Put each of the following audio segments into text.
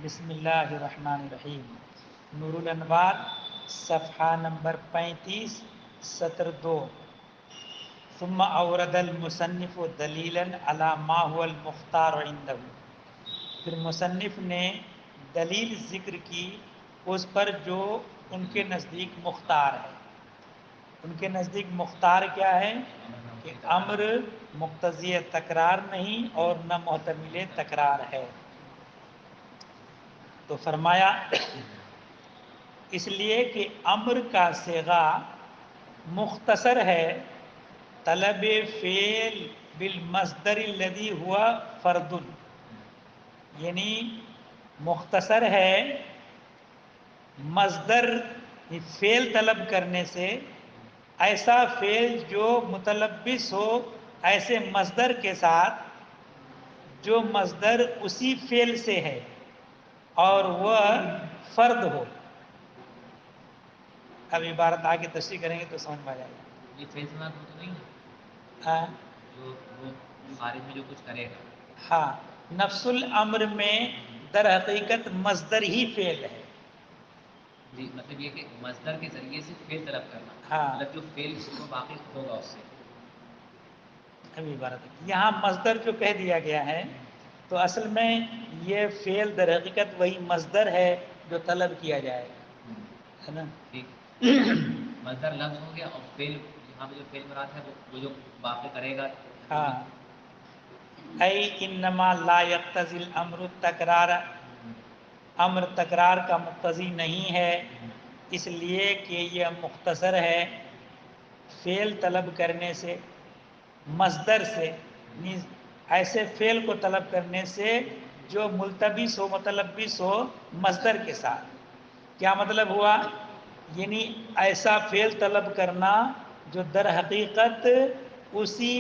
بسم اللہ الرحمن الرحیم۔ نور الانوار صفحہ نمبر 35 سطر 2۔ ثم اورد المصنف دلیلا علی ما هو المختار عنده، پھر مصنف نے دلیل ذکر کی اس پر جو ان کے نزدیک مختار ہے۔ ان کے نزدیک مختار کیا ہے کہ امر مقتضی تکرار نہیں اور نہ محتمل تکرار ہے۔ تو فرمایا اس لیے کہ امر کا صیغہ مختصر ہے، طلب فعل بالمصدر الذی ہوا فرد، یعنی مختصر ہے مصدر فعل طلب کرنے سے، ایسا فعل جو متلبس ہو ایسے مصدر کے ساتھ جو مصدر اسی فعل سے ہے اور وہ فرد ہو۔ اب عبارت آگے تشریح کریں گے تو سمجھ میں آ جائے گا۔ یہ فعل سے مراد وہ تو نہیں ہے ہاں جو وہ خارج میں جو کچھ کرے گا۔ ہاں، نفس الامر میں در حقیقت مصدر ہی فعل ہے۔ جی مطلب یہ کہ مصدر کے ذریعے سے فعل طلب کرنا، ہاں، مطلب جو فعل وہ واقع ہوگا اس سے۔ ابھی عبارت ہے یہاں مصدر جو کہہ دیا گیا ہے تو اصل میں یہ فعل در حقیقت وہی مصدر ہے جو طلب کیا جائے گا، ہے نا؟ ٹھیک، مصدر لفظ ہو گیا اور فعل یہاں پہ جو فعل مراد ہے وہ جو واقع کرے گا۔ ہاں، ای انما لا یقتضی الامر التکرار، امر تکرار کا مقتضی نہیں ہے اس لیے کہ یہ مختصر ہے فعل طلب کرنے سے، مصدر سے، ایسے فعل کو طلب کرنے سے جو ملتبس ہو متلبس ہو مصدر کے ساتھ۔ کیا مطلب ہوا؟ یعنی ایسا فعل طلب کرنا جو در حقیقت اسی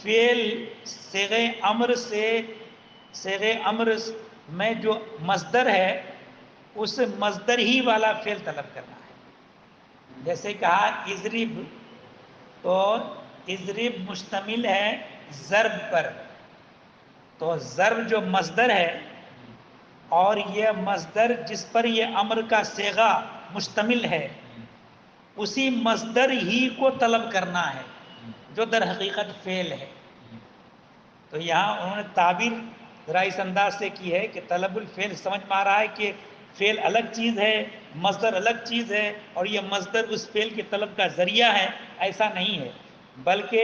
فعل صیغہ امر سے، صیغہ امر میں جو مصدر ہے اس مصدر ہی والا فعل طلب کرنا ہے۔ جیسے کہا اضرب، تو اضرب مشتمل ہے ضرب پر، تو ضرب جو مصدر ہے اور یہ مصدر جس پر یہ امر کا صیغہ مشتمل ہے اسی مصدر ہی کو طلب کرنا ہے جو در حقیقت فعل ہے۔ تو یہاں انہوں نے تعبیر ذرا اس انداز سے کی ہے کہ طلب الفعل سمجھ میں آ رہا ہے کہ فعل الگ چیز ہے، مصدر الگ چیز ہے اور یہ مصدر اس فعل کے طلب کا ذریعہ ہے، ایسا نہیں ہے، بلکہ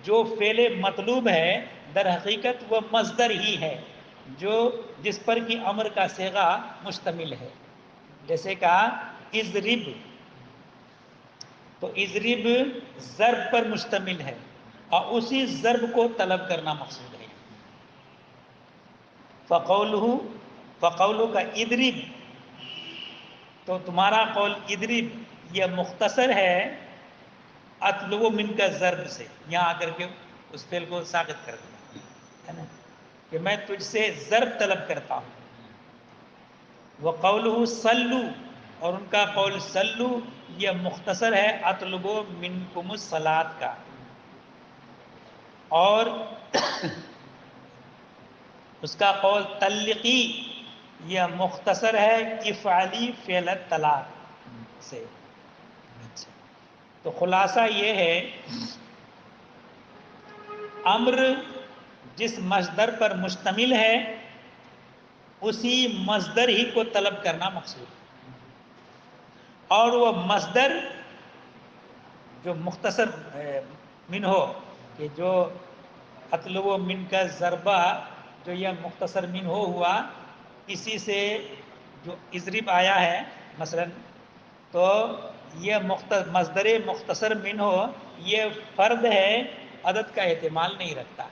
جو فعل مطلوب ہے در حقیقت وہ مصدر ہی ہے جو جس پر کہ امر کا صیغہ مشتمل ہے۔ جیسے کہا اضرب، تو اضرب ضرب پر مشتمل ہے اور اسی ضرب کو طلب کرنا مقصود ہے۔ فقولہ کا اضرب، تو تمہارا قول اضرب یہ مختصر ہے اطلب من کا ضرب سے، یہاں آ کر کے اس فعل کو ساقط کر دیا ہے نا کہ میں تجھ سے ضرب طلب کرتا ہوں۔ وقولہ صلو، اور ان کا قول صلو یہ مختصر ہے اطلب منکم الصلاۃ کا، اور اس کا قول طلقی یہ مختصر ہے افعلی فعل الطلاق سے۔ اچھا، تو خلاصہ یہ ہے امر جس مصدر پر مشتمل ہے اسی مصدر ہی کو طلب کرنا مقصود ہے، اور وہ مصدر جو مختصر من ہو، کہ جو اطلب من کا ضربہ جو یہ مختصر من ہو ہوا، اسی سے جو اضرب آیا ہے مثلا، تو یہ مصدر مختصر من ہو یہ فرد ہے، عدد کا احتمال نہیں رکھتا۔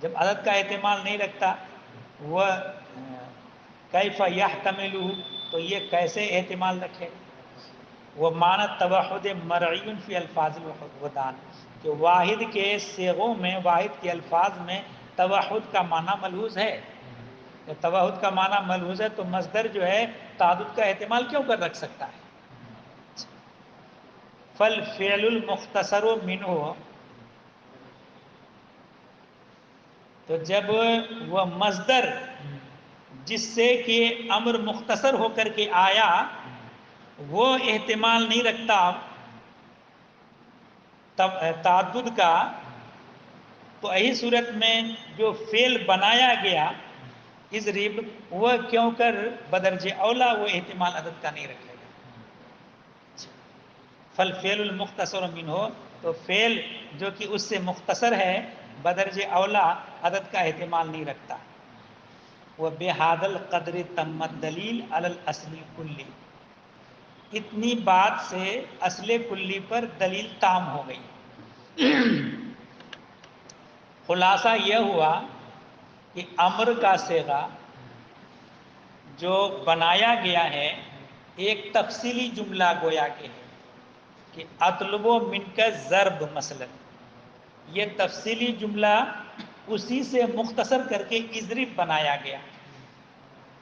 جب عدد کا احتمال نہیں رکھتا وہ کیف یحتمل، تو یہ کیسے احتمال رکھے؟ وہ معنی توحد مرعی فی الفاظ الوحدان، کہ واحد کے صیغوں میں، واحد کے الفاظ میں توحد کا معنی ملحوظ ہے۔ جب توحد کا معنی ملحوظ ہے تو مصدر جو ہے تعدد کا احتمال کیوں کر رکھ سکتا ہے؟ فالفعل المختصر منہ، تو تو جب وہ مصدر جس سے کہ امر مختصر ہو کر کے آیا وہ احتمال نہیں رکھتا تعدد کا، تو ایسی صورت میں جو فعل بنایا گیا اضرب وہ کیوں کر بدرج اولا وہ احتمال عدد کا نہیں رکھے گا. فالفعل المختصر منہ، تو فعل جو کہ اس سے مختصر ہے بدرج اولا عدد کا احتمال نہیں رکھتا. وہ بہذا القدر تم الدلیل علی الاصل کلی، اتنی بات سے اصل کلی پر دلیل تام ہو گئی. خلاصہ یہ ہوا کہ امر کا صیغہ جو بنایا گیا ہے ایک تفصیلی جملہ گویا کہ ہے کہ اطلب من کا ضرب مثلا، یہ تفصیلی جملہ اسی سے مختصر کر کے اضرب بنایا گیا.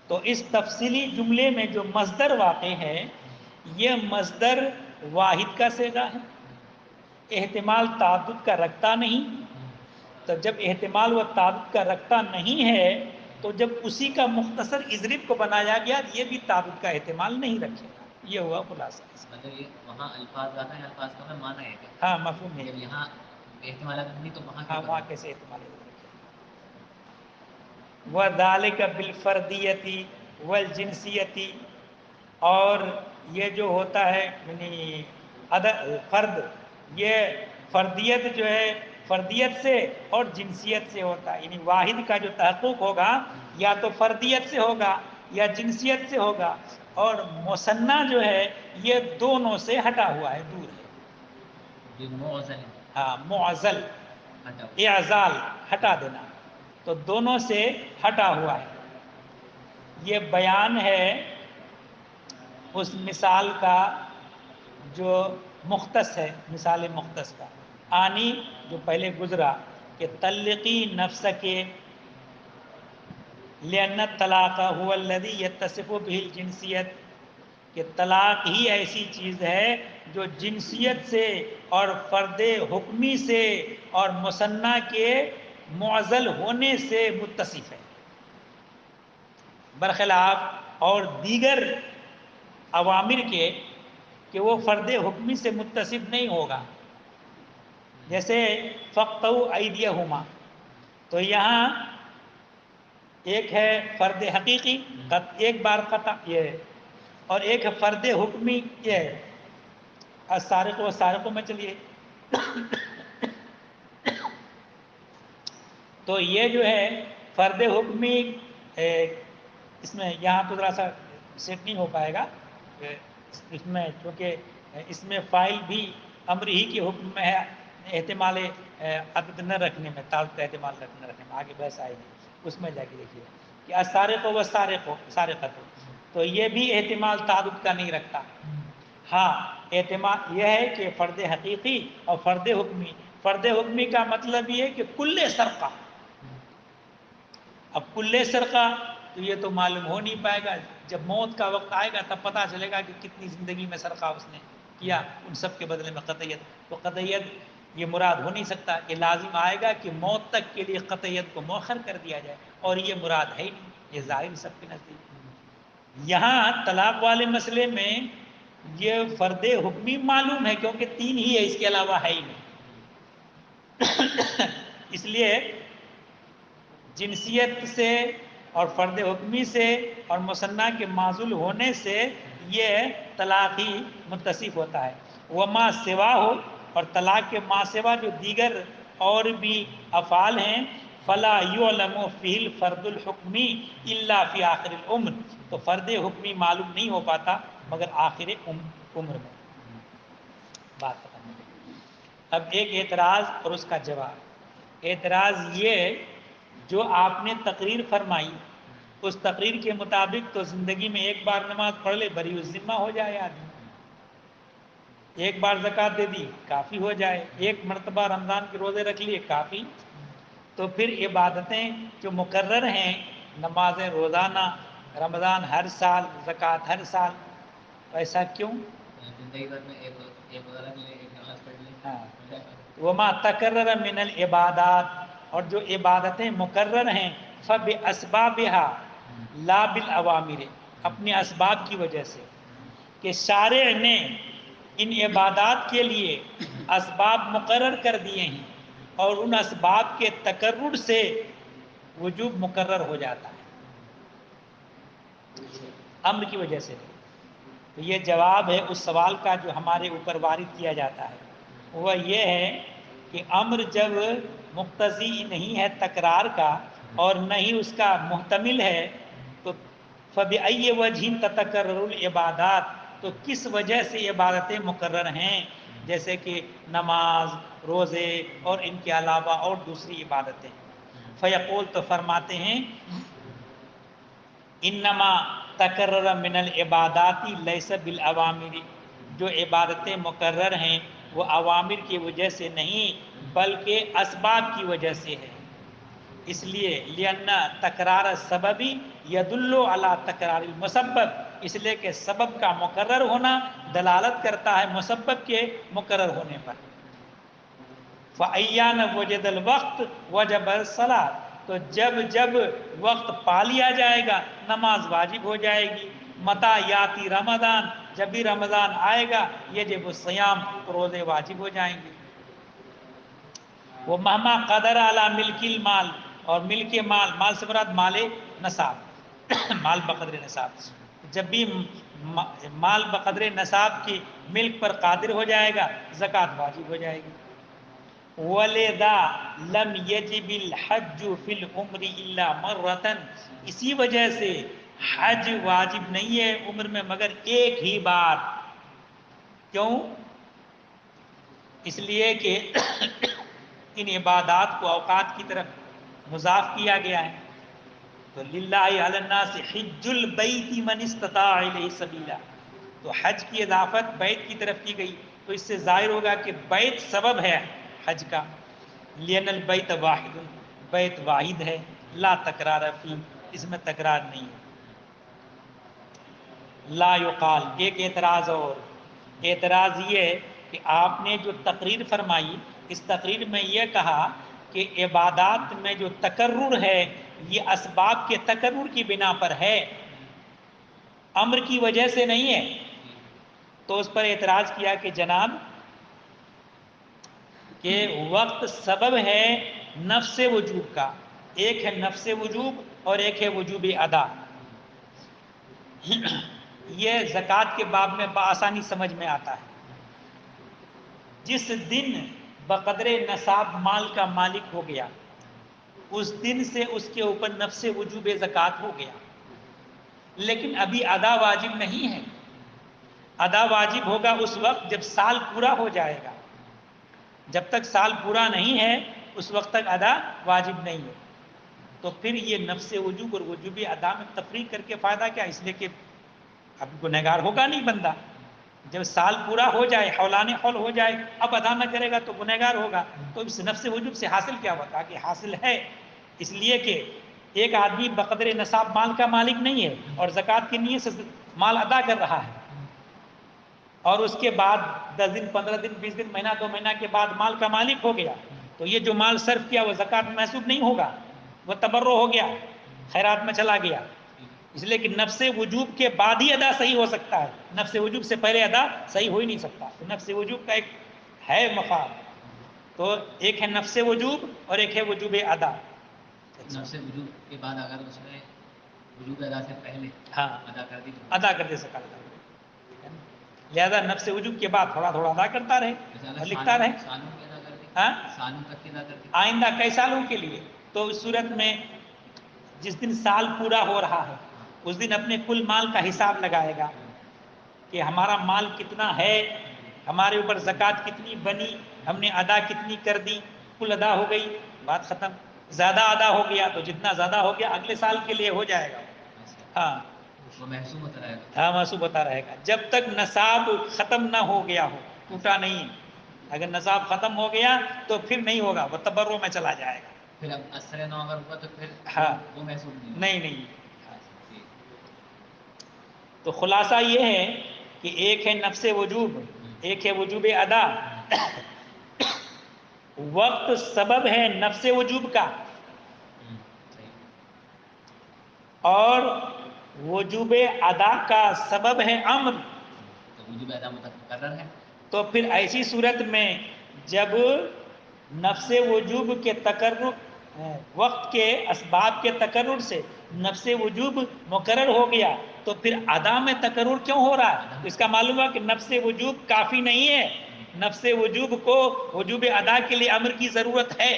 تو اس تفصیلی جملے میں جو مصدر واقع ہے یہ مصدر واحد کا صیغہ ہے، احتمال تعدد کا رکھتا نہیں. تو جب احتمال و تعدد کا رکھتا نہیں ہے تو جب اسی کا مختصر اضرب کو بنایا گیا یہ بھی تعدد کا احتمال نہیں رکھے گا. یہ ہوا خلاصہ. مطلب یہ وہاں الفاظ آتا ہے، الفاظ کا معنی ہے کیا؟ ہاں مفہوم ہے. جب یہاں احتمالات نہیں تو وہاں ہاں کیوں وہاں کیسے احتمال رکھے گا. وَذَلِكَ بِالْفَرْدِيَّةِ وَالْجِنْسِيَّةِ، اور یہ جو ہوتا ہے یعنی فرد، یہ فردیت جو ہے فردیت سے اور جنسیت سے ہوتا ہے. یعنی واحد کا جو تحقق ہوگا یا تو فردیت سے ہوگا یا جنسیت سے ہوگا، اور مثنیٰ جو ہے یہ دونوں سے ہٹا ہوا ہے، دور ہے. یہ معزل ہے. ہاں معزل، ہٹا ہوا. اعزال ہٹا دینا، تو دونوں سے ہٹا ہوا ہے. یہ بیان ہے اس مثال کا جو مختص ہے، مثال مختص کا آنی جو پہلے گزرا کہ تلقی نفس کے لأن الطلاق هو الذي يتصف به الجنسیت، کہ طلاق ہی ایسی چیز ہے جو جنسیت سے اور فرد حکمی سے اور مثنیٰ کے معزل ہونے سے متصف ہے، برخلاف اور دیگر عوامر کے کہ وہ فرد حکمی سے متصف نہیں ہوگا. جیسے فَقْطَعُوا أَيْدِيَهُمَا، تو یہاں ایک ہے فرد حقیقی ایک بار قطع یہ ہے، اور ایک ہے فرد حکمی یہ ہے السارق والسارق میں. چلیے تو یہ جو ہے فرد حکمی اس میں یہاں تو ذرا سا سیٹ نہیں ہو پائے گا اس میں، چونکہ اس میں فائل بھی امر ہی کے حکم میں ہے احتمال عدد نہ رکھنے میں، تعدد کا احتمال نہ رکھنے میں. آگے بحث آئے گی اس میں جا کے دیکھیے کہ السارق والسارق سارقۃ، تو یہ بھی احتمال تعدد کا نہیں رکھتا. ہاں احتمال یہ ہے کہ فرد حقیقی اور فرد حکمی. فرد حکمی کا مطلب یہ ہے کہ کل سرقہ. اب کل سرقہ تو یہ تو معلوم ہو نہیں پائے گا، جب موت کا وقت آئے گا تب پتہ چلے گا کہ کتنی زندگی میں سرقہ اس نے کیا، ان سب کے بدلے میں قطعیت. تو قطعیت یہ مراد ہو نہیں سکتا، کہ لازم آئے گا کہ موت تک کے لیے قطعیت کو مؤخر کر دیا جائے، اور یہ مراد ہے ہی نہیں، یہ ظاہر سب کے نزدیک. یہاں طلاق والے مسئلے میں یہ فرد حکمی معلوم ہے کیونکہ تین ہی ہے، اس کے علاوہ ہے ہی نہیں. اس لیے جنسیت سے اور فرد حکمی سے اور مثنیٰ کے معزول ہونے سے یہ طلاق ہی متصف ہوتا ہے. وہ ما سوا ہو، اور طلاق کے ما سوا جو دیگر اور بھی افعال ہیں فلا یعلم فی الفرد الحکمی الا فی آخر العمر، تو فرد حکمی معلوم نہیں ہو پاتا مگر آخر عمر میں. بات ختم ہو گئی. اب ایک اعتراض اور اس کا جواب. اعتراض یہ، جو آپ نے تقریر فرمائی اس تقریر کے مطابق تو زندگی میں ایک بار نماز پڑھ لے بری الذمہ ہو جائے آدمی، ایک بار زکوٰۃ دے دی کافی ہو جائے، ایک مرتبہ رمضان کے روزے رکھ لیے کافی. تو پھر عبادتیں جو مقرر ہیں، نمازیں روزانہ، رمضان ہر سال، زکوٰۃ ہر سال، ایسا کیوں؟ زندگی بھر میں ایک روزہ رکھ لے، ایک نماز پڑھ لے. ہاں وما تکرر من العبادات، اور جو عبادتیں مقرر ہیں فباسبابها لا بالاوامر، اپنے اسباب کی وجہ سے، کہ شارع نے ان عبادات کے لیے اسباب مقرر کر دیے ہیں اور ان اسباب کے تقرر سے وجوب مقرر ہو جاتا ہے، امر کی وجہ سے۔ تو یہ جواب ہے اس سوال کا جو ہمارے اوپر وارد کیا جاتا ہے، وہ یہ ہے کہ امر جب مقتضی نہیں ہے تکرار کا اور نہ ہی اس کا محتمل ہے، تو فبأي وجہ تتکرر العبادات، تو کس وجہ سے عبادتیں مقرر ہیں، جیسے کہ نماز، روزے اور ان کے علاوہ اور دوسری عبادتیں۔ فیقول، تو فرماتے ہیں انما تکرر من العبادات لیس بالاوامر، جو عبادتیں مقرر ہیں وہ اوامر کی وجہ سے نہیں بلکہ اسباب کی وجہ سے ہے۔ اس لیے لأن تکرار السبب یدل علی تکرار المسبب، اس لیے کہ سبب کا مقرر ہونا دلالت کرتا ہے مسبب کے مقرر ہونے پر۔ فأیان وجد الوقت وجب الصلاۃ، تو جب جب وقت پا لیا جائے گا نماز واجب ہو جائے گی۔ متا یاتی رمضان، جب بھی رمضان آئے گا یجب الصیام، تو روزے واجب ہو جائیں گے۔ وہ مہما قدر علی ملک المال، اور ملک مال، مال سے مراد مال نصاب مال بقدر نصاب، جب بھی مال بقدر نصاب کی ملک پر قادر ہو جائے گا زکوٰۃ واجب ہو جائے گی۔ وَلِذَا لَمْ يَجِبِ الْحَجُّ فِي الْعُمْرِ إِلَّا مَرَّةً، اسی وجہ سے حج واجب نہیں ہے عمر میں مگر ایک ہی بار۔ کیوں؟ اس لیے کہ ان عبادات کو اوقات کی طرف مضاف کیا گیا ہے، تو للہ علی الناس حج البیت من استطاع الیہ سبیلا، تو حج کی اضافت بیت کی طرف کی گئی، تو اس سے ظاہر ہوگا کہ بیت سبب ہے حج کا۔ لین البیت واحد، بیت واحد ہے، لا تکرار فی، اس میں تکرار نہیں ہے۔ لا یقال، ایک اعتراض اور، اعتراض یہ ہے کہ آپ نے جو تقریر فرمائی اس تقریر میں یہ کہا کہ عبادات میں جو تکرر ہے یہ اسباب کے تکرر کی بنا پر ہے، امر کی وجہ سے نہیں ہے۔ تو اس پر اعتراض کیا کہ جناب کہ وقت سبب ہے نفس وجوب کا، ایک ہے نفس وجوب اور ایک ہے وجوب ادا۔ یہ زکوٰۃ کے باب میں بآسانی سمجھ میں آتا ہے۔ جس دن بقدر نصاب مال کا مالک ہو گیا اس دن سے اس کے اوپر نفس وجوب زکوٰۃ ہو گیا، لیکن ابھی ادا واجب نہیں ہے۔ ادا واجب ہوگا اس وقت جب سال پورا ہو جائے گا، جب تک سال پورا نہیں ہے اس وقت تک ادا واجب نہیں ہے۔ تو پھر یہ نفس وجوب اور وجوب ادا میں تفریق کر کے فائدہ کیا، اس لیے کہ اب گنہگار ہوگا نہیں بندہ، جب سال پورا ہو جائے، حولان حول ہو جائے، اب ادا نہ کرے گا تو گنہگار ہوگا۔ تو اس نفس وجوب سے حاصل کیا ہوتا کہ حاصل ہے اس لیے کہ ایک آدمی بقدر نصاب مال کا مالک نہیں ہے اور زکوٰۃ کی نیت سے مال ادا کر رہا ہے، اور اس کے بعد 10 دن 15 دن 20 دن مہینہ 2 مہینہ کے بعد مال کا مالک ہو گیا، تو یہ جو مال صرف کیا وہ زکوٰۃ میں محسوب نہیں ہوگا، وہ تبرع ہو گیا، خیرات میں چلا گیا۔ اس لیے کہ نفس وجوب کے بعد ہی ادا صحیح ہو سکتا ہے، نفس وجوب سے پہلے ادا صحیح ہو ہی نہیں سکتا۔ تو نفس وجوب کا ایک ہے مفاد، تو ایک ہے نفس وجوب اور ایک ہے وجوب ادا۔ نفس وجوب کے بعد اگر اس میں وجوب ادا سے پہلے ہاں ادا کر دی تو ادا کر دے سکتا ہے، لہذا نفس وجوب کے بعد تھوڑا تھوڑا ادا کرتا رہے اور لکھتا رہے۔ سالوں کی ادا کر دی، ہاں سالوں تک کی ادا کر دی، آئندہ کئی سالوں کے لیے۔ تو اس صورت میں جس دن سال پورا ہو رہا ہے اس دن اپنے کل مال کا حساب لگائے گا کہ ہمارا مال کتنا ہے، ہمارے اوپر زکوٰۃ کتنی بنی، ہم نے ادا کتنی کر دی، کل ادا ہو گئی، بات ختم۔ زیادہ ادا ہو گیا تو جتنا زیادہ ہو گیا اگلے سال کے لیے ہو جائے گا، ہاں وہ محسوب ہوتا رہے گا۔ ہاں محسوب ہوتا رہے گا جب تک نصاب ختم نہ ہو گیا ہو، ٹوٹا نہیں۔ اگر نصاب ختم ہو گیا تو پھر نہیں ہوگا، وہ تبرع میں چلا جائے گا۔ پھر اب اثر نو اگر ہوا تو پھر ہاں وہ محسوب نہیں۔ تو خلاصہ یہ ہے کہ ایک ہے نفس وجوب، ایک ہے وجوب ادا۔ وقت سبب ہے نفس وجوب کا، صحیح، اور وجوب ادا کا سبب ہے امر. تو وجوب ادا مقرر ہے. تو پھر ایسی صورت میں جب نفس وجوب کے تقرر، وقت کے اسباب کے تقرر سے نفس وجوب مقرر ہو گیا تو پھر ادا میں تقرر کیوں ہو رہا ہے؟ اس کا معلوم ہے کہ نفس وجوب کافی نہیں ہے، نفس وجوب کو وجوب ادا کے لیے امر کی ضرورت ہے.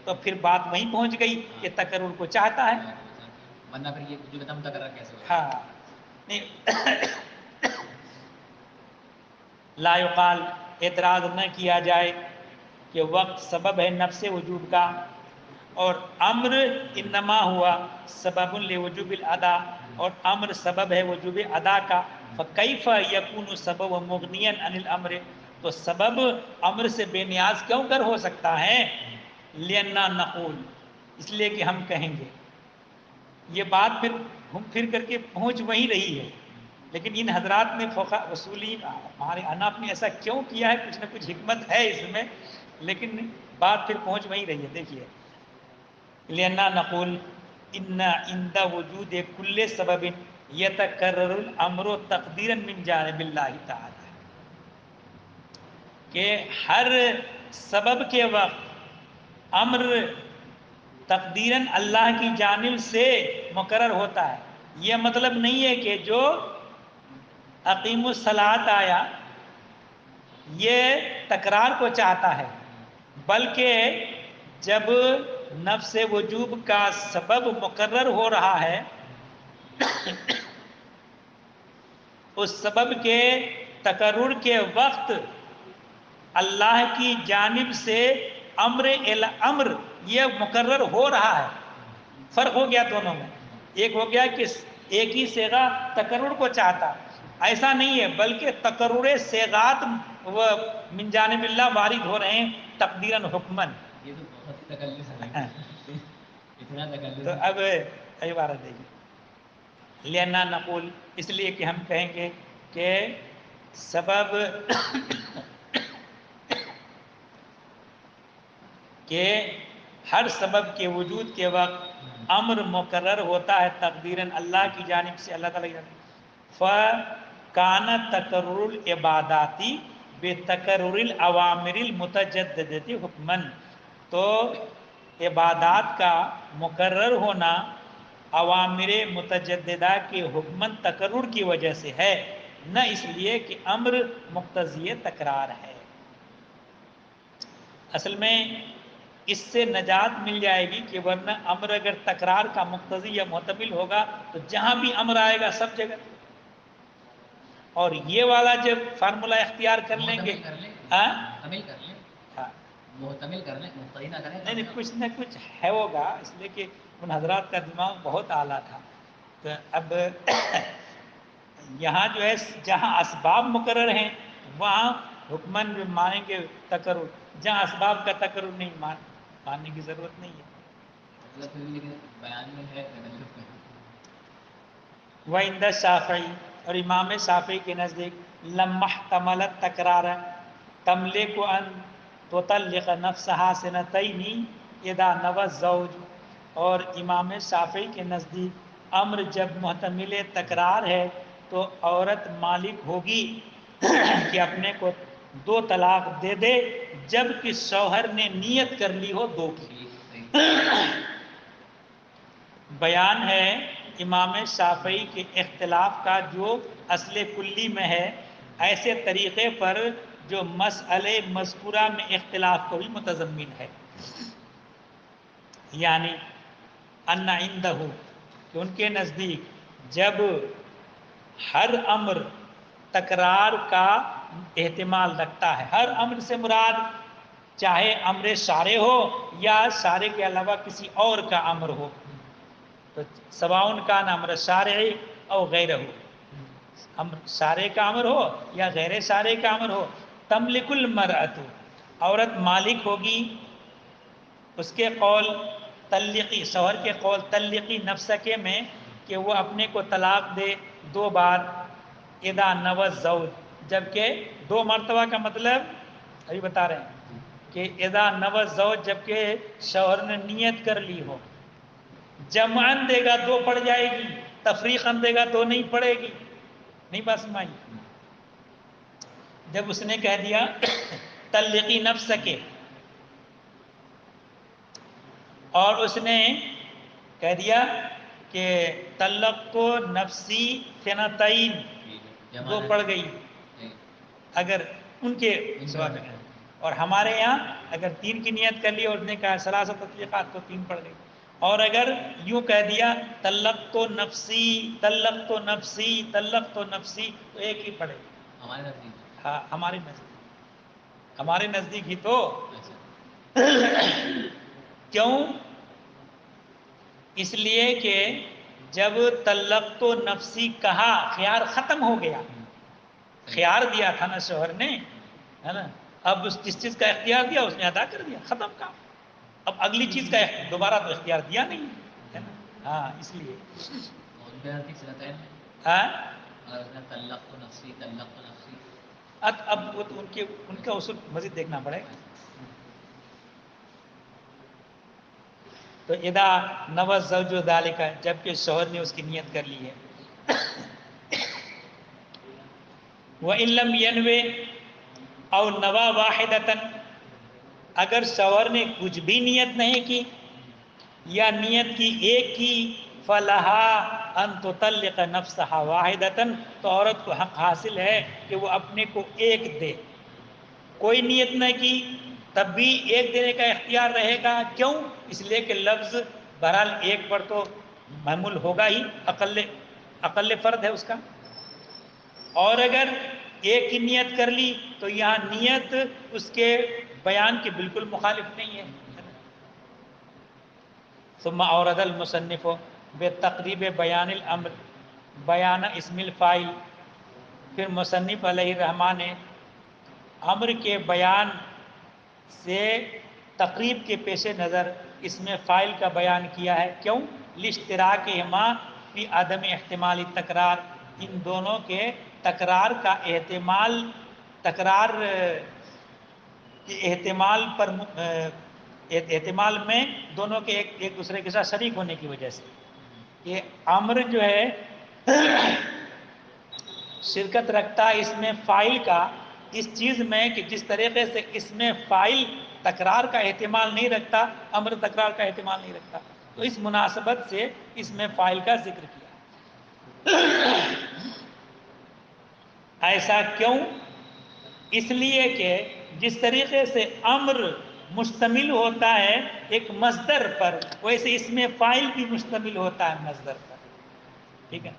تو پھر بات وہیں پہنچ گئی کہ تقرر کو چاہتا ہے. ورنہ پھر یہ وجوب ادا مقرر کیسے ہوگا؟ ہاں نہیں لا یقال، اعتراض نہ کیا جائے کہ وقت سبب ہے نفس وجوب کا اور امر انما ہوا سبب لوجوب الادا، اور امر سبب ہے وجوب ادا کا. فکیف یکون سبب مغنیا عن الامر، تو سبب امر سے بے نیاز کیوں کر ہو سکتا ہے؟ لأننا نقول، اس لیے کہ ہم کہیں گے. یہ بات پھر گھوم پھر کر کے پہنچ وہیں رہی ہے، لیکن ان حضرات نے اصولی ہمارے اناف نے ایسا کیوں کیا ہے؟ کچھ نہ کچھ حکمت ہے اس میں، لیکن بات پھر پہنچ وہیں رہی ہے. دیکھیے، لأننا نقول ان عند وجود کل سبب یتکرر الامر تقدیرا من جانب اللہ تعالی، کہ ہر سبب کے وقت امر تقدیراً اللہ کی جانب سے مقرر ہوتا ہے. یہ مطلب نہیں ہے کہ جو اقیم الصلاۃ آیا یہ تکرار کو چاہتا ہے، بلکہ جب نفس وجوب کا سبب مقرر ہو رہا ہے اس سبب کے تقرر کے وقت اللہ کی جانب سے امر یہ مقرر ہو رہا ہے. فرق ہو گیا دونوں میں. ایک ہو گیا کہ ایک ہی صیغہ تقرر کو چاہتا، ایسا نہیں ہے، بلکہ تقرر صیغات من جانب اللہ وارد ہو رہے ہیں تقدیراً حکمن. یہ تو بہت تکلف ہے، اتنا تکلف. تو اب عبارت دیکھیے، لأننا نقول، اس لیے کہ ہم کہیں گے کہ سبب کہ ہر سبب کے وجود کے وقت امر مقرر ہوتا ہے تقدیراً اللہ کی جانب سے، اللہ تعالیٰ کی جانب. فَكَانَ تَقَرُّرُ الْعِبَادَاتِ بِتَقَرُّرِ الْأَوَامِرِ الْمُتَجَدِّدَةِ حُکْمًا، تو عبادات کا مقرر ہونا اوامر متجددہ کے حکمن تقرر کی وجہ سے ہے، نہ اس لیے کہ امر مقتضی تکرار ہے. اصل میں اس سے نجات مل جائے گی کہ ورنہ امر اگر تکرار کا مقتضی یا محتمل ہوگا تو جہاں بھی امر آئے گا سب جگہ. اور یہ والا جب فارمولہ اختیار کر لیں گے، محتمل کر لیں، ہاں محتمل کر لیں، مقتضی نہ کریں. نہیں کچھ نہ کچھ ہے ہوگا، اس لیے کہ ان حضرات کا دماغ بہت اعلیٰ تھا. تو اب یہاں جو ہے جہاں اسباب مقرر ہیں وہاں حکمن مانیں گے تقرر، جہاں اسباب کا تقرر نہیں ماننے کی ضرورت نہیں ہے. بیان میں ہے تکلف میں. وعند الشافعی، اور امام شافعی کے نزدیک لما احتملت تکرارا تملک ان تطلق نفسها سنتین اذا نوى الزوج، اور امام شافعی کے نزدیک امر جب محتمل تکرار ہے تو عورت مالک ہوگی کہ اپنے کو 2 طلاق دے دے جب کہ شوہر نے نیت کر لی ہو 2 کی. بیان ہے امام شافعی کے اختلاف کا جو اصل کلی میں ہے، ایسے طریقے پر جو مسئلے مذکورہ میں اختلاف کو بھی متضمن ہے. یعنی ان عندہ، کہ ان کے نزدیک جب ہر امر تکرار کا احتمال رکھتا ہے، ہر امر سے مراد چاہے امر شارع ہو یا شارع کے علاوہ کسی اور کا امر ہو، تو سواؤن کا امر شارع او غیرہ، شارع کا امر ہو یا غیر شارع کا امر ہو، تملک المرأۃ، عورت مالک ہوگی اس کے قول تلقی، شوہر کے قول تلقی نفسکے میں کہ وہ اپنے کو طلاق دے 2 بار، اذا نوى الزوج، جبکہ 2 مرتبہ کا مطلب ابھی بتا رہے ہیں کہ اذا نوى الزوج جبکہ شوہر نے نیت کر لی ہو، جمعن دے گا دو پڑ جائے گی، تفریقاً دے گا تو نہیں پڑے گی، نہیں بات سمائی؟ جب اس نے کہہ دیا طلقی نفس کے، اور اس نے کہہ دیا کہ طلق کو نفسی ثنتین، دو پڑ گئی اگر ان کے سوا میں، اور ہمارے یہاں اگر 3 کی نیت کر لی اور اس نے کہا ثلاثہ تطلیقات تو 3 پڑ گئی، اور اگر یوں کہہ دیا طلق تو نفسی طلق تو نفسی طلق تو نفسی تو 1 ہی پڑے گی ہمارے نزدیک۔ ہاں ہمارے نزدیک ہی تو کیوں؟ اس لیے کہ جب طلق تو نفسی کہا خیار ختم ہو گیا، خیار دیا تھا نا شوہر نے، ہے نا، اب اس جس چیز کا اختیار دیا اس نے ادا کر دیا، ختم کام، اب اگلی چیز کا دوبارہ تو اختیار دیا نہیں ہے نا، ہاں اس لیے ان کے نزدیک ثنتین ہے، ہاں اگر اس نے طلق تو نفسی طلق تو نفسی، اب وہ تو ان کا اصول مزید دیکھنا پڑے گا۔ تو اذا نوى الزوج ذلك جبکہ شوہر نے اس کی نیت کر لی ہے، وَإِن لَّمْ يَنْوِ أَوْ نَوَى وَاحِدَةً، اگر شوہر نے کچھ بھی نیت نہیں کی یا نیت کی ایک کی، فَلَهَا أَن تُطَلِّقَ نَفْسَهَا وَاحِدَةً، تو عورت کو حق حاصل ہے کہ وہ اپنے کو ایک دے، کوئی نیت نہ کی تب بھی ایک دینے کا اختیار رہے گا، کیوں؟ اس لیے کہ لفظ بہرحال ایک پر تو محمول ہوگا ہی، اقل فرد ہے اس کا، اور اگر ایک کی نیت کر لی تو یہاں نیت اس کے بیان کے بالکل مخالف نہیں ہے۔ ثم اورد المصنف بتقریب بیان الامر بیان اسم الفاعل، پھر مصنف علیہ الرحمٰ نے امر کے بیان سے تقریب کے پیش نظر اس میں فاعل کا بیان کیا ہے، کیوں؟ لاشتراکہما فی عدم احتمال تکرار، ان دونوں کے تکرار کا احتمال، تکرار کے احتمال میں دونوں کے ایک دوسرے کے ساتھ شریک ہونے کی وجہ سے، کہ امر جو ہے شرکت رکھتا ہے اس میں فاعل کا اس چیز میں کہ جس طریقے سے اس میں فاعل تکرار کا احتمال نہیں رکھتا، امر تکرار کا احتمال نہیں رکھتا، تو اس مناسبت سے اس میں فاعل کا ذکر کیا۔ ایسا کیوں؟ اس لیے کہ جس طریقے سے امر مشتمل ہوتا ہے ایک مصدر پر، ویسے اس میں فاعل بھی مشتمل ہوتا ہے مصدر پر، ٹھیک ہے؟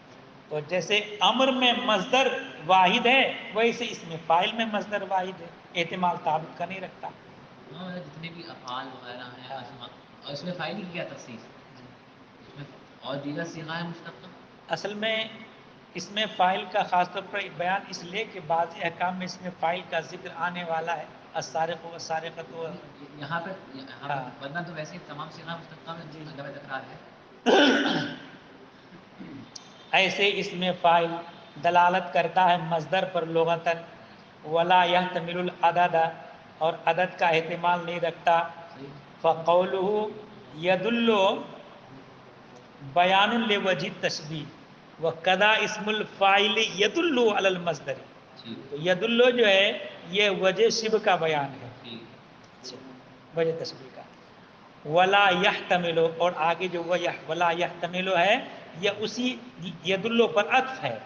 تو جیسے امر میں مصدر واحد ہے ویسے اس میں فاعل میں مصدر واحد ہے، احتمال تعدد کا نہیں رکھتا۔ جتنے بھی افعال وغیرہ ہیں اسماء، اور اس میں فاعل کی کیا تخصیص اس میں، اور دیگر صیغہ ہے مشتقہ، اصل میں اس میں فاعل کا خاص طور پر بیان اس لیے کہ بعض احکام میں اس میں فاعل کا ذکر آنے والا ہے، السارق والسارقۃ، یہاں پہ ورنہ تو ویسے تمام صیغہ مشتقہ میں عدم تکرار ہے۔ ایسے اس میں فاعل دلالت کرتا ہے مصدر پر لغتاً، ولا يحتمل العدد، اور عدد کا احتمال نہیں رکھتا، فقوله يدل بیان لوجہ التشبیہ وقضا اسم الفاعل يدل علی المصدر، تو یدل جو ہے یہ وجہ شبہ کا بیان ہے، وجہ تشبیہ کا، ولا يحتمل، اور آگے جو ولا يحتمل ہے یہ اسی یدل پر عطف ہے۔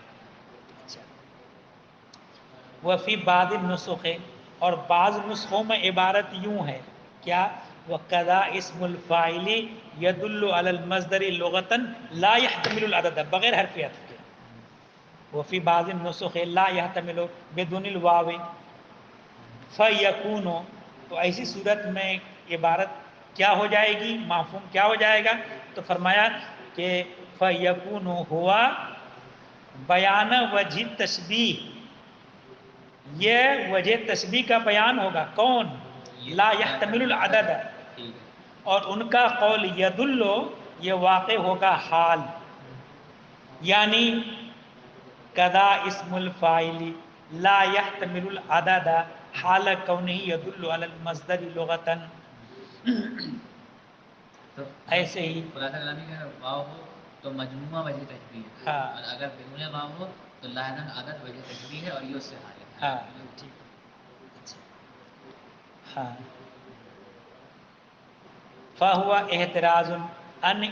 وفی بعض النسخ، اور بعض نسخوں میں عبارت یوں ہے، کیا؟ وقضا اسم الفاعل يدل على المصدر لغة لا يحتمل العدد، بغیر حرف عطف کے، وفی بعض النسخ لا يحتمل بدون الواو فیکون، تو ایسی صورت میں عبارت کیا ہو جائے گی، مفہوم کیا ہو جائے گا؟ تو فرمایا کہ فیکون ہوا بیان وجہ تشبیہ، یہ وجہ تشبیہ کا بیان ہوگا، کون؟ لا يحتمل العدد، اور ان کا قول یدل یہ واقع ہوگا حال، یعنی قضا اسم الفاعل لا يحتمل العدد حال کونہ یدل علی المصدر لغتاً. تو ایسے ہی خلاصہ کلامی کا واو ہو تو مجموعہ وجہ تشبیہ ہے، ہاں اور اگر بدون واو ہو تو لاحقاً عدد وجہ تشبیہ ہے، اور یہ اس سے حال ہے. ہاں ٹھیک. اچھا ہاں. فہو احتراز ان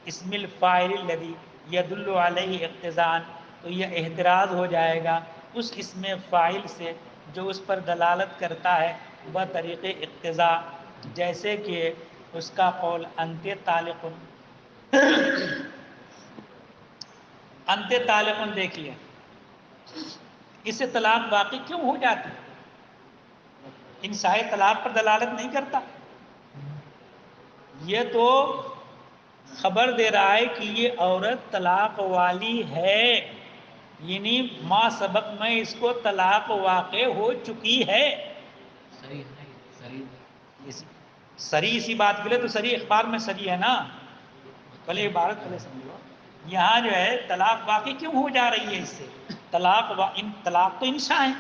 اسم الفاعل الذی یدل علیہ اقتضاء، تو یہ احتراز ہو جائے گا اس اسم فاعل سے جو اس پر دلالت کرتا ہے بطریق اقتضاء، جیسے کہ اس کا قول انت طالق. انت طالق دیکھیے، اس سے طلاق واقع کیوں ہو جاتی؟ انشاء طلاق پر دلالت نہیں کرتا. یہ تو خبر دے رہا ہے کہ یہ عورت طلاق والی ہے، یعنی ما سبق میں اس کو طلاق واقع ہو چکی ہے. صحیح ہے، صحیح. سری اسی بات کے لیے تو سری اخبار میں سری ہے نا. پہلے عبارت پہلے سمجھو، یہاں جو ہے طلاق واقع کیوں ہو جا رہی ہے اس سے؟ طلاق تو انشاء ہے،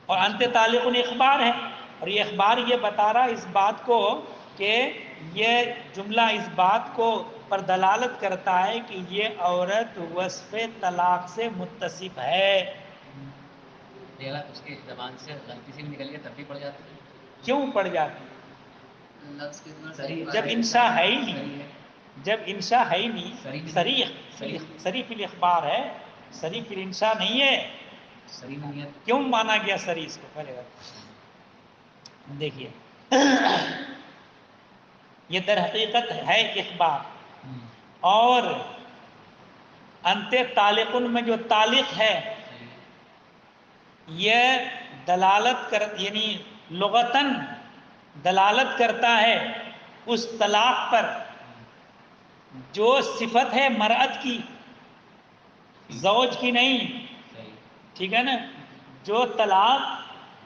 اور انت طالق اخبار ہے، اور یہ اخبار یہ بتا رہا اس بات کو کہ یہ جملہ اس بات کو پر دلالت کرتا ہے کہ یہ عورت وصف طلاق سے متصف ہے. اگر اس کی زبان سے غلطی سے بھی نکل گیا تب بھی پڑ جاتی ہے. کیوں پڑ جاتی؟ لفظ کے اندر جب انشاء ہے ہی نہیں، صحیح ہے. جب انشاء ہے ہی نہیں، سری فی الاخبار ہے، سری فی الانشاء نہیں ہے. صحیح نہیں ہے. کیوں مانا گیا سری اس کو؟ پہلے دیکھیے، یہ در حقیقت ہے اخبار، اور انت طالقن میں جو طالق ہے یہ دلالت کر، یعنی لغتاً دلالت کرتا ہے اس طلاق پر جو صفت ہے مرأت کی، زوج کی نہیں. ٹھیک ہے نا؟ جو طلاق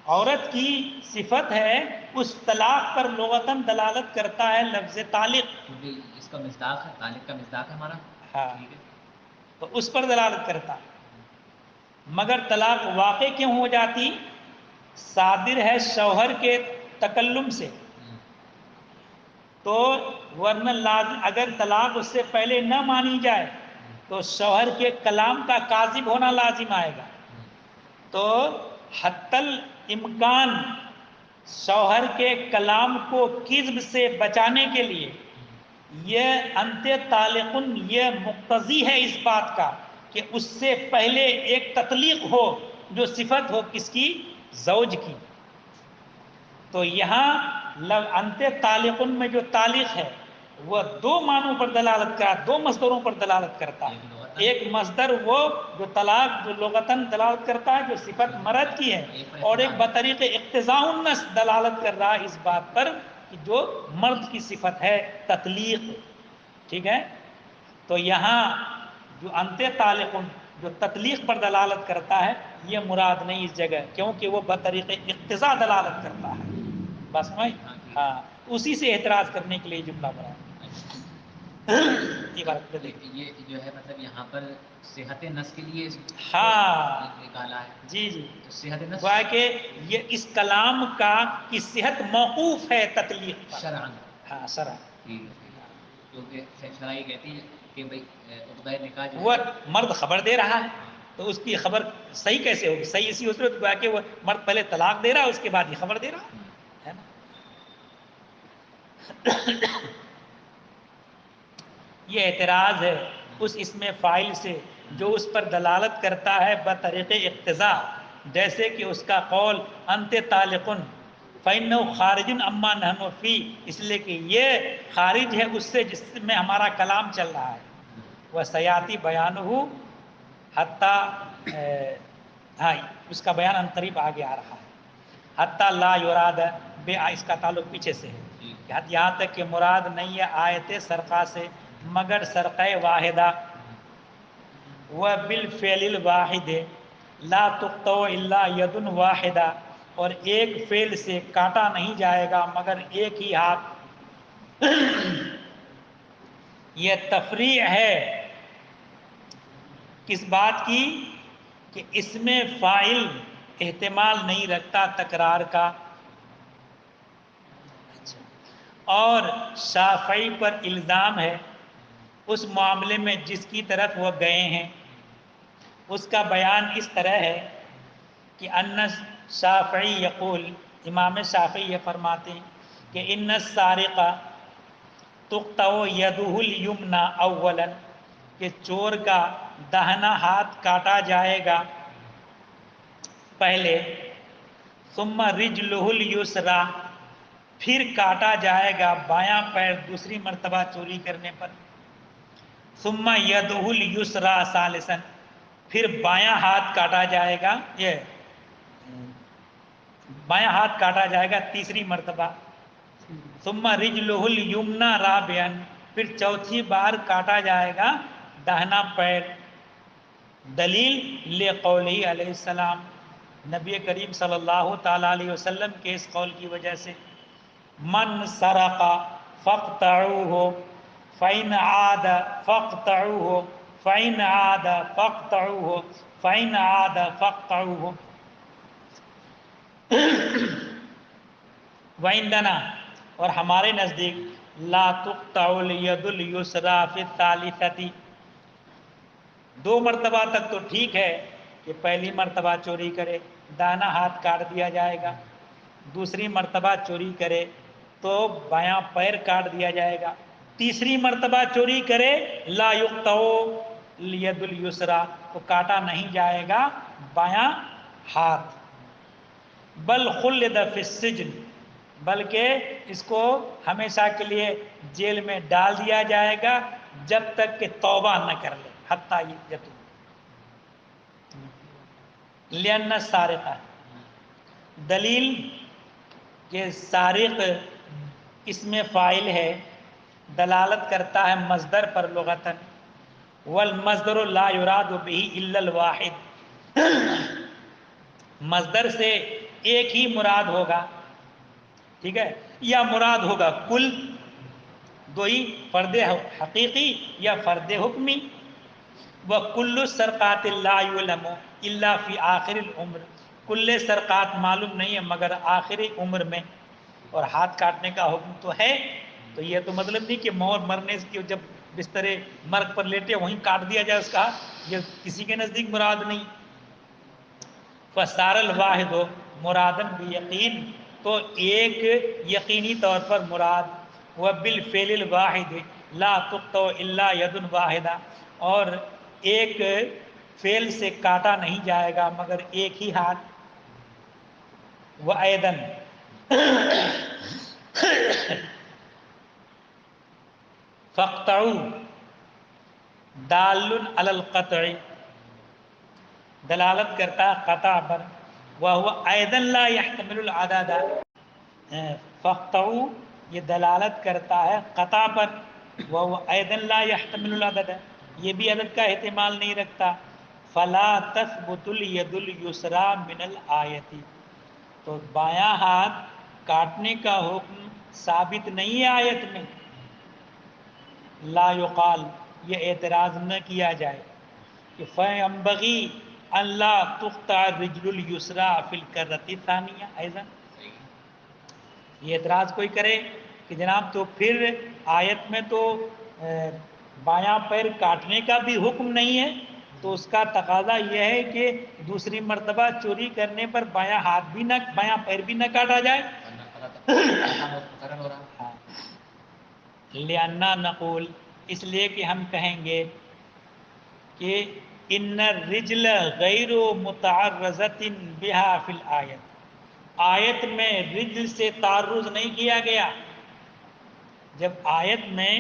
عورت کی صفت ہے اس طلاق پر لغتاً دلالت کرتا ہے لفظ طالق. کیونکہ اس کا مصداق ہے، طالق کا مصداق ہے ہمارا. ہاں، ٹھیک ہے. تو اس پر دلالت کرتا. مگر طلاق واقع کیوں ہو جاتی؟ صادر ہے شوہر کے تکلم سے. تو ورنہ لازم اگر طلاق اس سے پہلے نہ مانی جائے تو شوہر کے کلام کا کاذب ہونا لازم آئے گا. تو حتی الامکان شوہر کے کلام کو کذب سے بچانے کے لیے یہ انت طالقن یہ مقتضی ہے اس بات کا کہ اس سے پہلے ایک تطلیق ہو جو صفت ہو کس کی؟ زوج کی. تو یہاں انت طالقن میں جو طالق ہے وہ دو معنوں پر دلالت کرتا، دو مصدروں پر دلالت کرتا ہے. ایک مصدر وہ جو طلاق جو لغتاً دلالت کرتا ہے جو صفت مرد کی ہے، اور ایک بطریق اقتضاء النص دلالت کر رہا ہے اس بات پر کہ جو مرد کی صفت ہے تطلیق. ٹھیک ہے؟ تو یہاں جو انت طالقن جو تطلیق پر دلالت کرتا ہے یہ مراد نہیں اس جگہ، کیونکہ وہ بطریق اقتضاء دلالت کرتا ہے. بس میں ہاں اسی سے اعتراض کرنے کے لیے جملہ بنا. یہ جو ہے مطلب یہاں پر صحت نس کے لیے ہاں نکالا ہے. جی جی، صحت نس گویا کہ یہ اس کلام کا کی صحت موقوف ہے تطلیق پر. شرعاً. ہاں شرعاً. کیونکہ شرع یہ کہتی ہے کہ بھائی عقدۂ نکاح جو وہ ہے مرد خبر دے رہا ہے تو اس کی خبر صحیح کیسے ہوگی؟ صحیح اسی صورت گویا کہ وہ مرد پہلے طلاق دے رہا ہے اس کے بعد یہ خبر دے رہا ہے نا. یہ اعتراض ہے اس اسم فاعل سے جو اس پر دلالت کرتا ہے بطریق اقتضاء، جیسے کہ اس کا قول انت طالقن فإنه خارج عما نحن فيه، اس لیے کہ یہ خارج ہے اس سے جس میں ہمارا کلام چل رہا ہے. وسیاتی بیانہ حتیٰ ہاں اس کا بیان ان قریب آگے آ رہا ہے. حتیٰ لا یراد بے، اس کا تعلق پیچھے سے ہے، یہاں تک کہ مراد نہیں ہے آیت سرقہ سے مگر سرقہ واحدہ. وبالفعل الواحد لا تقطع الا ید واحدہ، اور ایک فعل سے کاٹا نہیں جائے گا مگر ایک ہی ہاتھ. یہ تفریع ہے کس بات کی؟ کہ اس میں فاعل احتمال نہیں رکھتا تکرار کا. اور شافعی پر الزام ہے اس معاملے میں جس کی طرف وہ گئے ہیں، اس کا بیان اس طرح ہے کہ ان شافعی یقول، امام شافعی یہ فرماتے ہیں کہ ان السارق تقطع یدہ الیمنی اولا، کہ چور کا داہنا ہاتھ کاٹا جائے گا پہلے، ثم رجلہ الیسری، پھر کاٹا جائے گا بایاں پیر دوسری مرتبہ چوری کرنے پر، ثم یدہ الیسری ثالثا، پھر بایاں ہاتھ کاٹا جائے گا، یہ بایاں ہاتھ کاٹا جائے گا تیسری مرتبہ، ثم رجلہ الیمنی رابعا، پھر چوتھی بار کاٹا جائے گا داہنا پیر. دلیل لقولہ علیہ السلام، نبی کریم صلی اللہ تعالی علیہ وسلم کے اس قول کی وجہ سے، من سرق فاقطعوہ فإن عاد فاقطعوہ فإن عاد فاقطعوہ فإن عاد فاقطعوہ. وعندنا، اور ہمارے نزدیک، لا تقطع الید الیسری فی الثالثۃ، 2 مرتبہ تک تو ٹھیک ہے کہ پہلی مرتبہ چوری کرے دانا ہاتھ کاٹ دیا جائے گا، دوسری مرتبہ چوری کرے تو بایاں پیر کاٹ دیا جائے گا، تیسری مرتبہ چوری کرے لا یقطع الید الیسری، تو کاٹا نہیں جائے گا بایاں ہاتھ. بل خلد فی السجن، بلکہ اس کو ہمیشہ کے لیے جیل میں ڈال دیا جائے گا جب تک کہ توبہ نہ کر لے، حتیٰ یتوب. لأن السارق، دلیل کہ سارق اسم فاعل ہے، دلالت کرتا ہے مصدر پر لغتاً، والمصدر لا یراد بہ الا الواحد، مصدر سے ایک ہی مراد ہوگا، ٹھیک ہے، یا مراد ہوگا کل، دو ہی، فرد حقیقی یا فرد حکمی. وَكُلُّ السَّرْقَاتِ لَا يُعْلَمُ إِلَّا فِي آخِرِ الْعُمْرِ، کل سرقات معلوم نہیں ہے مگر آخری عمر میں. اور ہاتھ کاٹنے کا حکم تو ہے، تو یہ تو مطلب نہیں کہ مرنے کی جب بستر مرگ پر لیٹے وہیں کاٹ دیا جائے اس کا، یہ کسی کے نزدیک مراد نہیں. فَصَارَ الْوَاحِدُ مُرَادًا بِيَقِينٍ، تو ایک یقینی طور پر مراد، وَبِالْفِعْلِ الْوَاحِدِ لَا تُقْطَعُ إِلَّا يَدٌ وَاحِدَةٌ، اور ایک فعل سے کاٹا نہیں جائے گا مگر ایک ہی ہاتھ. وَأَيْضًا فَاقْطَعُوا دال علی القطع، دلالت کرتا ہے قطع پر، وَهُوَ أَيْضًا لَا يَحْتَمِلُ الْعَدَدَ، فَاقْطَعُوا یہ دلالت کرتا ہے قطع پر، وَهُوَ أَيْضًا لَا يَحْتَمِلُ الْعَدَدَ، یہ بھی عدد کا احتمال نہیں رکھتا. فَلَا تَثْبُتُ الْيَدُ الْيُسْرَى مِنَ الْآیَةِ، تو بایاں ہاتھ کاٹنے کا حکم ثابت نہیں ہے آیت میں. لا یقال، یہ اعتراض نہ کیا جائے کہ فَيَنبَغِي أَن لَا تُقْطَعَ الرِّجْلُ الْيُسْرَى فِي الْكَرَّةِ الثَّانِيَةِ أَيْضًا، یہ اعتراض کوئی کرے کہ جناب تو پھر آیت میں تو بایاں پیر کاٹنے کا بھی حکم نہیں ہے، تو اس کا تقاضا یہ ہے کہ دوسری مرتبہ چوری کرنے پر بایاں ہاتھ بھی نہ، بایاں پیر بھی نہ کاٹا جائے. لِأَنَّا نقول، اس لیے کہ ہم کہیں گے کہ ان الرجل غیر متعرضۃ بها فی الآیت، آیت میں رجل سے تعرض نہیں کیا گیا. جب آیت میں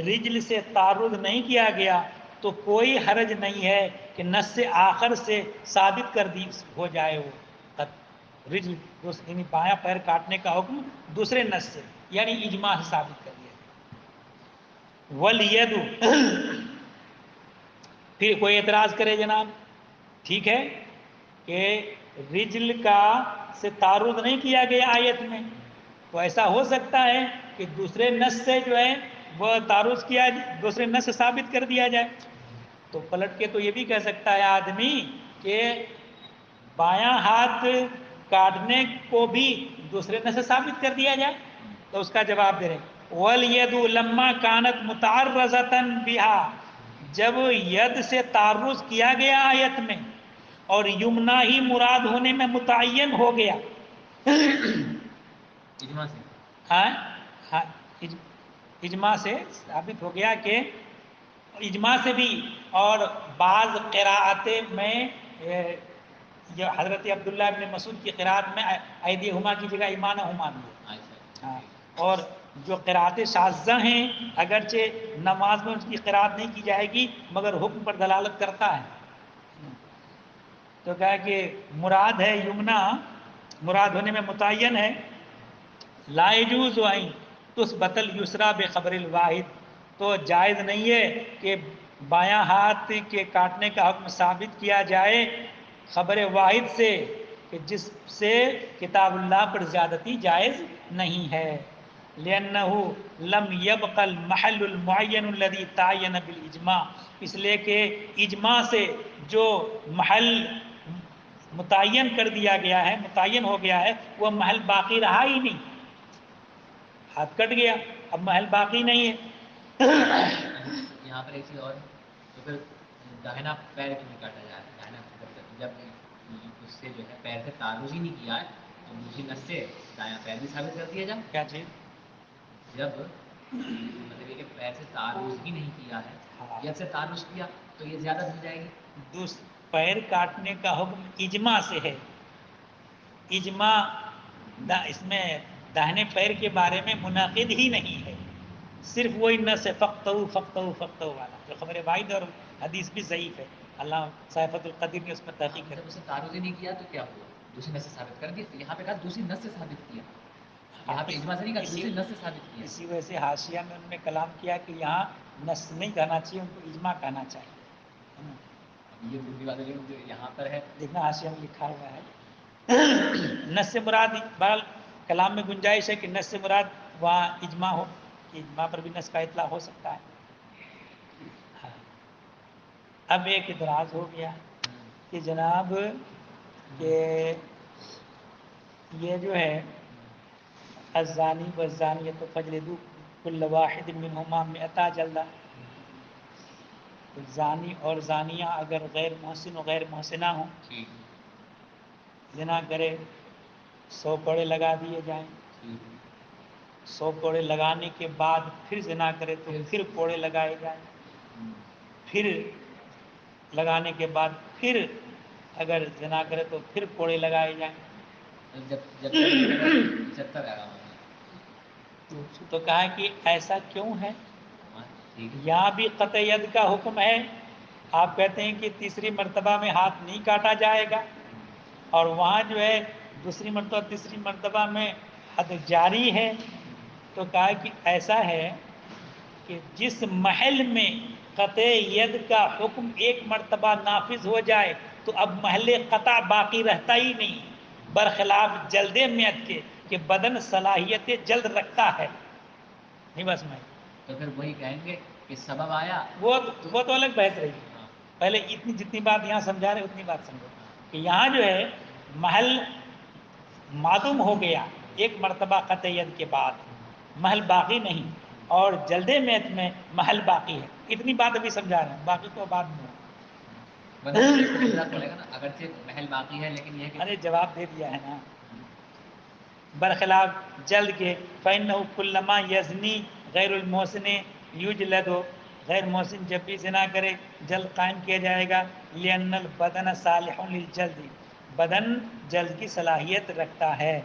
رجل سے تعرض نہیں کیا گیا تو کوئی حرج نہیں ہے کہ نص سے آخر سے ثابت کر دی ہو جائے وہ رجل، یعنی بایاں پیر کاٹنے کا حکم دوسرے نص سے، یعنی اجماع سے ثابت کر دیا جائے. والید، پھر کوئی اعتراض کرے جناب ٹھیک ہے کہ رجل کا سے تعرض نہیں کیا گیا آیت میں، تو ایسا ہو سکتا ہے کہ دوسرے نص سے جو ہے وہ تعرض کیا، دوسرے نص سے ثابت کر دیا جائے. تو پلٹ کے تو یہ بھی کہہ سکتا ہے آدمی کہ بایاں ہاتھ کاٹنے کو بھی دوسرے نس سے ثابت کر دیا جائے؟ تو اس کا جواب دے رہے وَالْيَدُ لَمَّا كَانَتْ مُتَعَرَّضَةً بِهَا، جب ید سے تعرض کیا گیا آیت میں اور یمنا ہی مراد ہونے میں متعین ہو گیا، اجماع سے ہاں ہاں، اجماع سے ثابت ہو گیا کہ اجماع سے بھی، اور بعض قراءت میں جو حضرت عبداللہ ابن مسعود کی قراءت میں ایدیہما کی جگہ ایمانہما بھی ہے، اچھا ہاں، اور جو قراءت شاذہ ہیں اگرچہ نماز میں اس کی قراءت نہیں کی جائے گی مگر حکم پر دلالت کرتا ہے، تو کہا کہ مراد ہے یمنا، مراد ہونے میں متعین ہے، لا يجوز ان تثبت اليسرى بخبر الواحد، تو جائز نہیں ہے کہ بایاں ہاتھ کے کاٹنے کا حکم ثابت کیا جائے خبر واحد سے، کہ جس سے کتاب اللہ پر زیادتی جائز نہیں ہے، لأنه لم يبق المحل المعین الذي تعین بالاجماع، اس لیے کہ اجماع سے جو محل متعین کر دیا گیا ہے، متعین ہو گیا ہے، وہ محل باقی رہا ہی نہیں، ہاتھ کٹ گیا اب محل باقی نہیں ہے۔ یہاں پر ایک چیز اور، تو پھر داہنا پیر کیوں نہیں کاٹا جائے؟ داہنا جب اس سے جو ہے پیر سے تعرض ہی نہیں کیا ہے تو دوسری نس سے دایاں پیر بھی ثابت کر دیا جائے؟ کیا چیز؟ جب مطلب یہ کہ پیر سے تعرض ہی نہیں کیا ہے، ید سے تعرض کیا تو یہ زیادہ بن جائے گی۔ پیر کاٹنے کا حکم اجماع سے ہے، اجماع اس میں داہنے پیر کے بارے میں منعقد ہی نہیں ہے، صرف وہی نس فقطو والا جو خبر واحد اور حدیث بھی ضعیف ہے، اللہ صحیفۃ القدیر نے اس پر تحقیق جب کر اسے تعرض ہی نہیں کیا تو کیا ہوا؟ دوسری نس سے ثابت کر دیا، یہاں پہ کہا دوسری نس سے ثابت کیا، یہاں پہ اجماع سے نہیں کہا، دوسری نس سے ثابت کیا۔ اسی وجہ سے حاشیہ میں انہوں نے کلام کیا کہ یہاں نس نہیں کہنا چاہیے، ان کو اجماع کہنا چاہیے، یہ دوسری بات ہے جو یہاں پر ہے، دیکھنا حاشیہ میں لکھا ہوا ہے نس سے مراد بہرحال کلام میں گنجائش ہے کہ نس سے مراد وہاں اجماع ہو، کہ اجماع پر بھی نس کا اطلاق ہو سکتا ہے۔ ہاں، اب ایک اعتراض ہو گیا کہ جناب کہ یہ جو ہے الزانی والزانیۃ فاجلدوا کل واحد منہما مئتا جلدہ، زانی اور زانیہ اگر غیر محسن و غیر محسنہ ہوں، زنا کرے 100 کوڑے لگا دیے جائیں، 100 کوڑے لگانے کے بعد پھر زنا کرے تو پھر کوڑے لگائے جائیں، پھر لگانے کے بعد پھر اگر زنا کرے تو پھر کوڑے لگائے جائیں، تو کہا کہ ایسا کیوں ہے؟ یہاں بھی قطع ید کا حکم ہے، آپ کہتے ہیں کہ تیسری مرتبہ میں ہاتھ نہیں کاٹا جائے گا، اور وہاں جو ہے دوسری مرتبہ تیسری مرتبہ میں حد جاری ہے، تو کہا کہ ایسا ہے کہ جس محل میں قطع ید کا حکم ایک مرتبہ نافذ ہو جائے تو اب محل قطع باقی رہتا ہی نہیں، برخلاف جلد میت کے کہ بدن صلاحیت جلد رکھتا ہے، نہیں بس میں تو پھر وہی کہیں گے کہ سبب آیا، وہ تو الگ بحث رہی، پہلے اتنی جتنی بات یہاں سمجھا رہے اتنی بات سمجھو کہ یہاں جو ہے محل معدوم ہو گیا ایک مرتبہ قطع ید کے بعد، محل باقی نہیں، اور جلد میت میں محل باقی ہے، اتنی بات ابھی سمجھا رہے ہیں، باقی تو بعد میں پڑے گا نا، اگرچہ محل باقی ہے لیکن یہ کہ ارے جواب دے دیا ہے نا، برخلاف جلد کے فَإِنَّهُ كُلَّمَا يَزْنِي غیر المحسن یجلد، غیر محسن جب بھی زنا کرے جلد قائم کیا جائے گا، لِأَنَّ الْبَدَنَ صَالِحٌ لِلْجَلْدِ، بدن جلد کی صلاحیت رکھتا ہے،